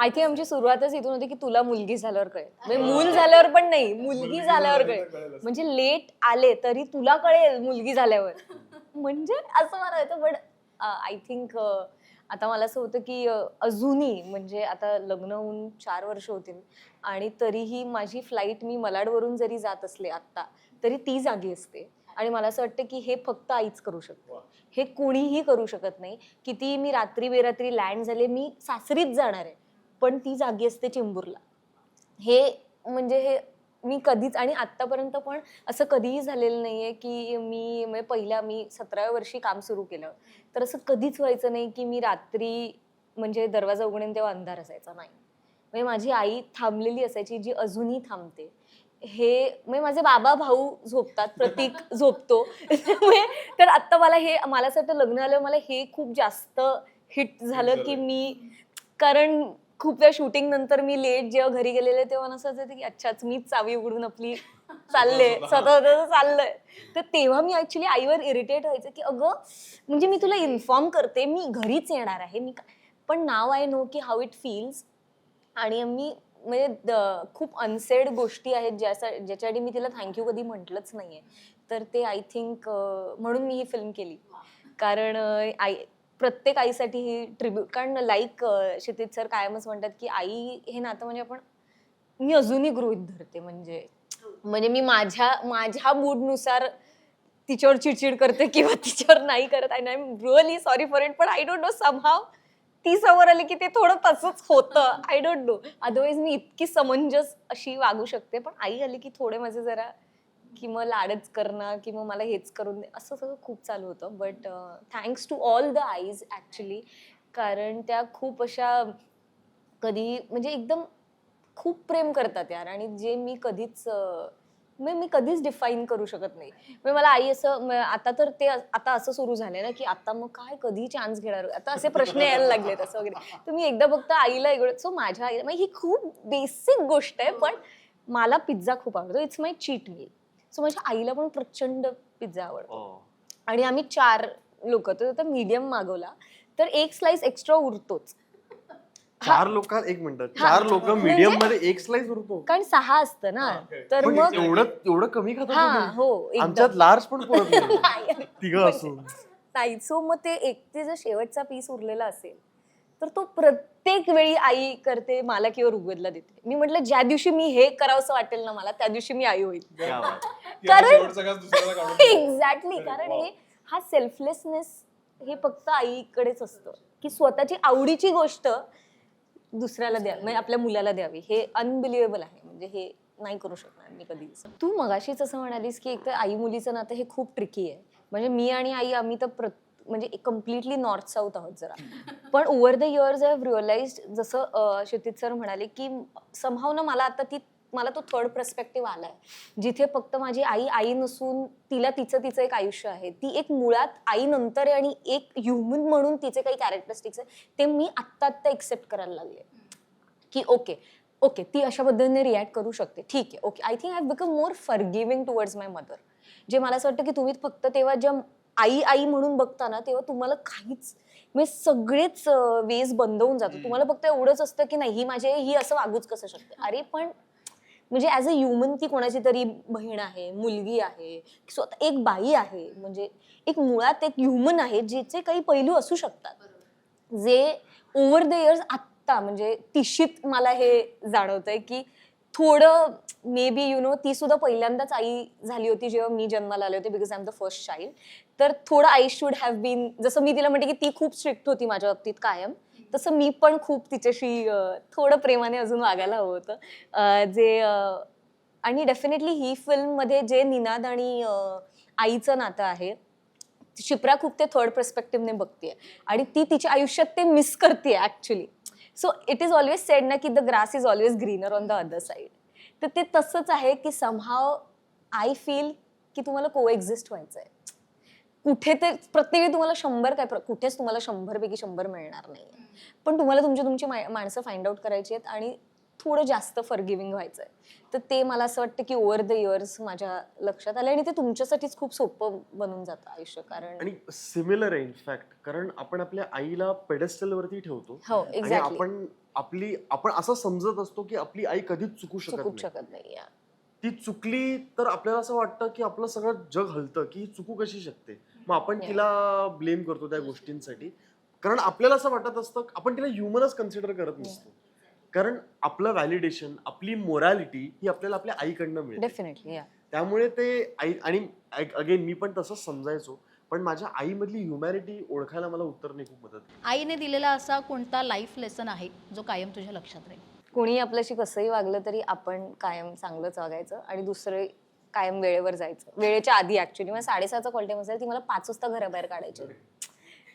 I think आमची सुरुवातच इथून होती की तुला मुलगी झाल्यावर कळेल, म्हणजे मूल झाल्यावर पण नाही, मुलगी झाल्यावर कळेल. म्हणजे लेट आले तरी तुला कळेल मुलगी झाल्यावर. म्हणजे असं मला येतं. बट आय थिंक आता मला असं होतं की अजूनही म्हणजे आता लग्न होऊन 4 वर्ष होतील आणि तरीही माझी फ्लाईट मी मलाडवरून जरी जात असले आत्ता तरी ती जागी असते. आणि मला असं वाटतं की हे फक्त आईच करू शकते, हे कोणीही करू शकत नाही. किती मी रात्री बेरात्री लँड झाले, मी सासरीच जाणार आहे पण ती जागी असते चेंबूरला. हे म्हणजे हे मी कधीच आणि आत्तापर्यंत पण असं कधीही झालेलं नाहीये की मी म्हणजे पहिल्या मी 17व्या वर्षी काम सुरू केलं तर असं कधीच व्हायचं नाही की मी रात्री म्हणजे दरवाजा उघडेन तेव्हा अंधार असायचा नाही. म्हणजे माझी आई थांबलेली असायची, जी अजूनही थांबते. हे म्हणजे माझे बाबा भाऊ झोपतात, प्रतीक झोपतो. तर आत्ता मला हे मला असं वाटतं लग्न झाल्यावर मला हे खूप जास्त हिट झालं की मी कारण खूप वेळा शूटिंग नंतर मी लेट जेव्हा घरी गेलेले तेव्हा असं वाटायचं की अच्छाच मीच चावी उघडून आपली चालले स्वतः चाललंय. तर तेव्हा मी ऍक्च्युली आईवर इरिटेट व्हायचं की अगं म्हणजे मी तुला इन्फॉर्म करते मी घरीच येणार आहे मी पण नाव आय नो की हाऊ इट फील्स. आणि मी म्हणजे खूप अनसेड गोष्टी आहेत ज्याच्यासाठी मी तिला थँक्यू कधी म्हटलंच नाहीये. तर ते आय थिंक म्हणून मी ही फिल्म केली. कारण आई प्रत्येक आईसाठी ही ट्रिब्यूट, कारण लाईक क्षितिज सर कायमच म्हणतात की आई हे नातं म्हणजे आपण मी अजूनही गृहीत धरते. म्हणजे म्हणजे मी माझ्या माझ्या मूडनुसार तिच्यावर चिडचिड करते किंवा तिच्यावर नाही करत. I am really sorry for it पण आय डोंट नो समहाव ती समोर आली की ते थोडं तसंच होतं. आय डोंट नो अदरवाईज मी इतकी समंजस अशी वागू शकते पण आई आली की थोडे माझे जरा की मग लाडच करणं की मग मला हेच करून दे असं सगळं खूप चालू होतं. But thanks to all the आईज ऍक्च्युली, कारण त्या खूप अशा कधी म्हणजे एकदम खूप प्रेम करतात यार. आणि जे मी कधीच मी कधीच डिफाईन करू शकत नाही. म्हणजे मला आई असं आता तर ते आता असं सुरू झालंय ना की आता मग काय कधी चान्स घेणार, आता असे प्रश्न यायला लागलेत असं वगैरे. तर मी एकदा फक्त आईला एवढं सो माझ्या आईला ही खूप बेसिक गोष्ट आहे पण मला पिझ्झा खूप आवडतो. It's my cheat meal. So माझ्या आईला पण प्रचंड पिझ्झा आवडतो. आणि आम्ही 4 लोक तर मीडियम मागवला तर एक स्लाइस एक्स्ट्रा उरतोच. 4 लोक, एक मिनिट, 4 लोक मीडियम मध्ये एक स्लाइस उरतो? कारण 6 असतं ना तर मग एवढं कमी खाता तुम्ही? हो आमच्यात लार्ज पण पुरत नाही तिघं म्हणजे असून. नाही. सो मग ते जर शेवटचा पीस उरलेला असेल तर तो प्रत्येक वेळी आई करते मला किंवा ऋग्वेदला देते. मी म्हटलं ज्या दिवशी मी हे करावंसं वाटेल ना मला त्या दिवशी मी आई होईल. कारण एक्झॅक्टली कारण हे हा सेल्फलेसनेस हे फक्त आईकडेच असतं की स्वतःची आवडीची गोष्ट दुसऱ्याला द्यावी म्हणजे आपल्या मुलाला द्यावी. हे अनबिलिव्हेबल आहे. म्हणजे हे नाही करू शकणार मी कधीच. तू मगाशीच असं म्हणालीस की एक तर आई मुलीचं नातं हे खूप ट्रिकी आहे. म्हणजे मी आणि आई आम्ही तर म्हणजे कम्प्लिटली नॉर्थ साऊथ आहोत जरा. पण over the years I have realised जसं क्षितिज सर म्हणाले की समहाव ना मला तो थर्ड पर्स्पेक्टिव्ह आलाय जिथे फक्त माझी आई नसून तिला तिचं एक आयुष्य आहे. ती एक मुळात आई नंतर आहे आणि एक ह्युमन म्हणून तिचे काही कॅरेक्टरिस्टिक्स आहे ते मी आत्ता एक्सेप्ट करायला लागले की ओके ती अशा पद्धतीने रिॲक्ट करू शकते, ठीक आहे, okay. I think I have become more forgiving towards my mother. जे मला असं वाटतं की तुम्ही फक्त तेव्हा जेव्हा आई म्हणून बघता ना तेव्हा तुम्हाला काहीच म्हणजे सगळेच वेज बंद होऊन जातो. तुम्हाला फक्त एवढंच असतं की नाही ही असं वागूच कसं शकते. अरे पण म्हणजे ऍज अ ह्युमन ती कोणाची तरी बहीण आहे, मुलगी आहे, स्वतः एक बाई आहे. म्हणजे एक मुळात एक ह्युमन आहे जिचे काही पैलू असू शकतात जे ओव्हर द इयर्स आत्ता म्हणजे 30शीत मला हे जाणवतंय की थोडं मे बी ती सुद्धा पहिल्यांदाच आई झाली होती जेव्हा मी जन्माला आले होते because I am the first child. तर थोडं आय शुड हॅव बीन, जसं मी तिला म्हणते की ती खूप स्ट्रिक्ट होती माझ्या बाबतीत कायम, तसं मी पण खूप तिच्याशी थोडं प्रेमाने अजून वागायला हवं होतं. आणि डेफिनेटली ही फिल्म मध्ये जे निनाद आणि आईचं नातं आहे शिप्रा खूप ते थर्ड पर्स्पेक्टिव्हने बघतेय आणि ती तिच्या आयुष्यात ते मिस करते actually. So it is always sed ना की the grass is always greener on the other side. तर ते तसंच आहे की समहाव आय फील की तुम्हाला को एक्झिस्ट व्हायचंय. कुठे ते प्रत्येक तुम्हाला 100 काय कुठेच तुम्हाला 100 पैकी 100 मिळणार नाही. पण तुम्हाला तुमची माणसं फाइंड आउट करायची आहेत आणि थोडं जास्त फॉरगिव्हिंग व्हायचंय. तर ते मला असं वाटतं की ओव्हर द इयर्स माझ्या लक्षात आलं आणि ते तुमच्यासाठीच खूप सोपं बनून जातं आयुष्य. कारण आणि सिमिलर आहे इनफॅक्ट, कारण आपण आपल्या आईला पेडेस्टल वरती ठेवतो हो आणि एक्झॅक्टली आपण आपण असं समजत असतो की आपली आई कधीच चुकू चुकूच शकत नाही. शकत नाही. ती चुकली तर आपल्याला असं वाटतं की आपलं सगळं जग हलतं की ही चुकू कशी शकते. मग आपण Yeah. तिला ब्लेम करतो त्या गोष्टींसाठी. कारण आपल्याला असं वाटत असतं आपण तिला ह्युमनच कन्सिडर करत नसतो. कारण आपलं व्हॅलिडेशन, आपली मोरॅलिटी ही आपल्याला आपल्या आईकडनं मिळते. डेफिनेटली. त्यामुळे ते आई आणि अगेन मी पण तसंच समजायचो. पण माझ्या आईमधली ह्युमॅनिटी ओळखायला मला उत्तरने खूप मदत केली. आईने दिलेला असा कोणता लाईफ लेसन आहे जो कायम तुझ्या लक्षात राहील? कोणी आपल्याशी कसंही वागलं तरी आपण कायम चांगलंच वागायचं आणि दुसरं कायम वेळेवर जायचं. वेळेच्या आधी ऍक्च्युली मला 6:30चा कॉल टाइम असेल, ती मला 5 वाजता घराबाहेर काढायची.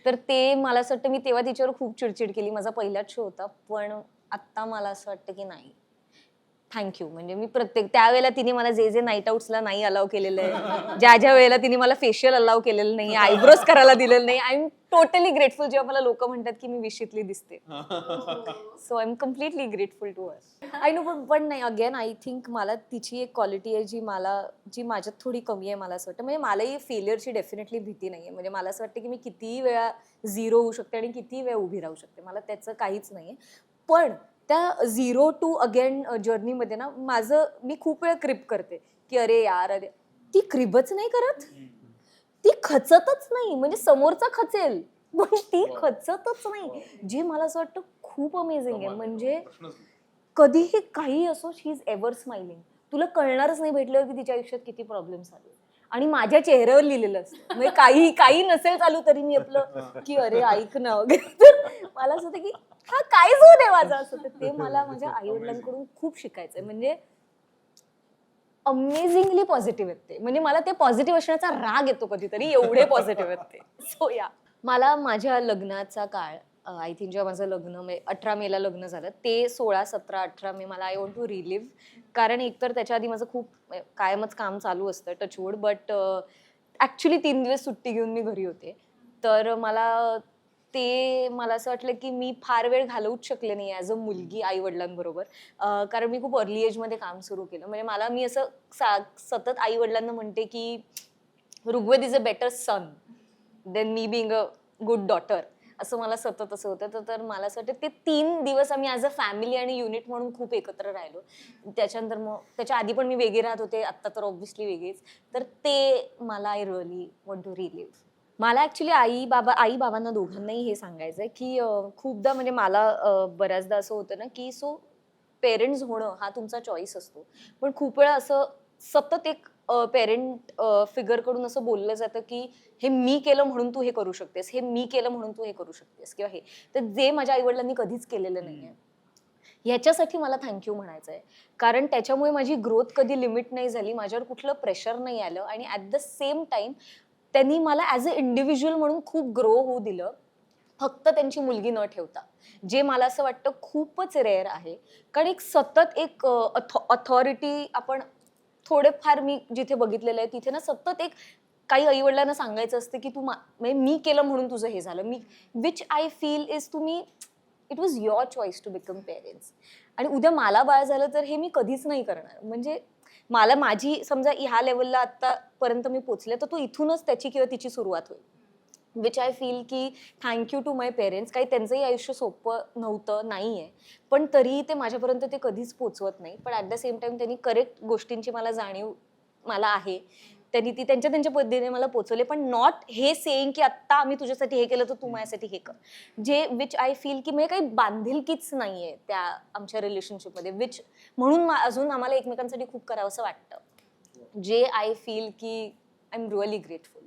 तर ते मला असं वाटतं मी तेव्हा तिच्यावर खूप चिडचिड केली. माझा पहिलाच शो होता. पण आत्ता मला असं वाटतं की नाही, थँक्यू. म्हणजे मी त्यावेळेला तिने मला जे नाईट आउट्सला नाही अलाव केलेलं आहे, ज्या वेळेला तिने मला फेशियल अलाव केलेलं नाही, आयब्रोज करायला दिलेलं नाही, आय एम टोटली ग्रेटफुल. जेव्हा मला लोक म्हणतात की मी विशीतली दिसते, so I am completely grateful to her. I know, पण नाही, अगेन आय थिंक मला तिची एक क्वालिटी आहे जी माझ्यात थोडी कमी आहे. मला असं वाटतं म्हणजे मलाही फेलियरची डेफिनेटली भीती नाही आहे. म्हणजे मला असं वाटतं की मी कितीही वेळा झिरो होऊ शकते आणि कितीही वेळा उभी राहू शकते. मला त्याचं काहीच नाही आहे. पण त्या 0 टू अगेन जर्नीमध्ये ना मी खूप वेळा क्रिप करते की अरे यार, अरे ती क्रिबच नाही करत, ती खचतच नाही. म्हणजे समोरचा खचेल पण ती खचतच नाही, जे मला असं वाटतं खूप अमेझिंग आहे. म्हणजे कधीही काही असो, शी इज एव्हर स्माइलिंग. तुला कळणारच नाही भेटल्यावर की तिच्या आयुष्यात किती प्रॉब्लेम्स आले. आणि माझ्या चेहऱ्यावर लिहिलेलं असतं. म्हणजे काही नसेल चालू तरी मी आपलं की अरे ऐक ना वगैरे. तर मला असं होतं की हा काय जो दे माझा असं. तर ते मला माझ्या आई वडिलांकडून खूप शिकायचंय. म्हणजे अमेझिंगली पॉझिटिव्ह आहेत ते. म्हणजे मला ते पॉझिटिव्ह असण्याचा राग येतो कधीतरी, एवढे पॉझिटिव्ह आहेत ते. सो या मला माझ्या लग्नाचा काळ, आय थिंक जेव्हा माझं लग्न 18 मेला लग्न झालं, ते 16, 17, 18 मे मला आय वॉन्ट टू रिलिव्ह. कारण एकतर त्याच्या आधी माझं खूप कायमच काम चालू असतं, टचवूड. बट ऍक्च्युली 3 दिवस सुट्टी घेऊन मी घरी होते. तर मला असं वाटलं की मी फार वेळ घालवूच शकले नाही ॲज अ मुलगी आई वडिलांबरोबर. कारण मी खूप अर्ली एजमध्ये काम सुरू केलं. म्हणजे मी असं सतत आई वडिलांना म्हणते की Rigved is a better son than me being a good daughter, असं मला सतत असं होतं. तर मला असं वाटतं ते 3 दिवस आम्ही ॲज अ फॅमिली आणि युनिट म्हणून खूप एकत्र राहिलो. त्याच्यानंतर मग त्याच्या आधी पण मी वेगळी राहत होते, आत्ता तर ऑब्व्हियसली वेगळीच. तर ते मला I really want to relive. मला ऍक्च्युली आई बाबांना दोघांनाही हे सांगायचंय की खूपदा म्हणजे मला बऱ्याचदा असं होतं ना की पेरेंट्स होणं हा तुमचा चॉईस असतो. पण खूप वेळा असं सतत एक पेरेंट फिगर कडून असं बोललं जातं की हे मी केलं म्हणून तू हे करू शकतेस, हे मी केलं म्हणून तू हे करू शकतेस, किंवा हे. तर जे माझ्या आईवडिलांनी कधीच केलेलं नाहीये, ह्याच्यासाठी मला थँक्यू म्हणायचं आहे. कारण त्याच्यामुळे माझी ग्रोथ कधी लिमिट नाही झाली, माझ्यावर कुठलं प्रेशर नाही आलं, आणि ॲट द सेम टाइम त्यांनी मला ॲज अ इंडिव्हिज्युअल म्हणून खूप ग्रो होऊ दिलं, फक्त त्यांची मुलगी न ठेवता. जे मला असं वाटतं खूपच रेअर आहे. कारण एक सतत एक अथॉरिटी आपण थोडेफार मी जिथे बघितलेलं आहे तिथे ना सतत एक काही आईवडिलांना सांगायचं असतं की म्हणजे मी केलं म्हणून तुझं हे झालं. Which I feel is it was your choice to become parents. आणि उद्या मला बाळ झालं तर हे मी कधीच नाही करणार. म्हणजे माझी समजा ह्या लेवलला आतापर्यंत मी पोचले, तर तो इथूनच त्याची किंवा तिची सुरुवात होईल. विच आय फील की थँक्यू टू माय पेरेंट्स. काही त्यांचंही आयुष्य सोपं नव्हतं, नाहीये, पण तरीही ते माझ्यापर्यंत ते कधीच पोचवत नाही. पण ॲट द सेम टाइम त्यांनी करेक्ट गोष्टींची मला जाणीव मला आहे. त्यांनी ती त्यांच्या पद्धतीने मला पोचवले, पण नॉट हे सेईंग की आत्ता आम्ही तुझ्यासाठी हे केलं तर तू माझ्यासाठी हे कर. विच आय फील की म्हणजे काही बांधिलकीच नाहीये त्या आमच्या रिलेशनशिपमध्ये, म्हणून अजून आम्हाला एकमेकांसाठी खूप करावं असं वाटतं. जे आय फील की आय एम रिअली ग्रेटफुल.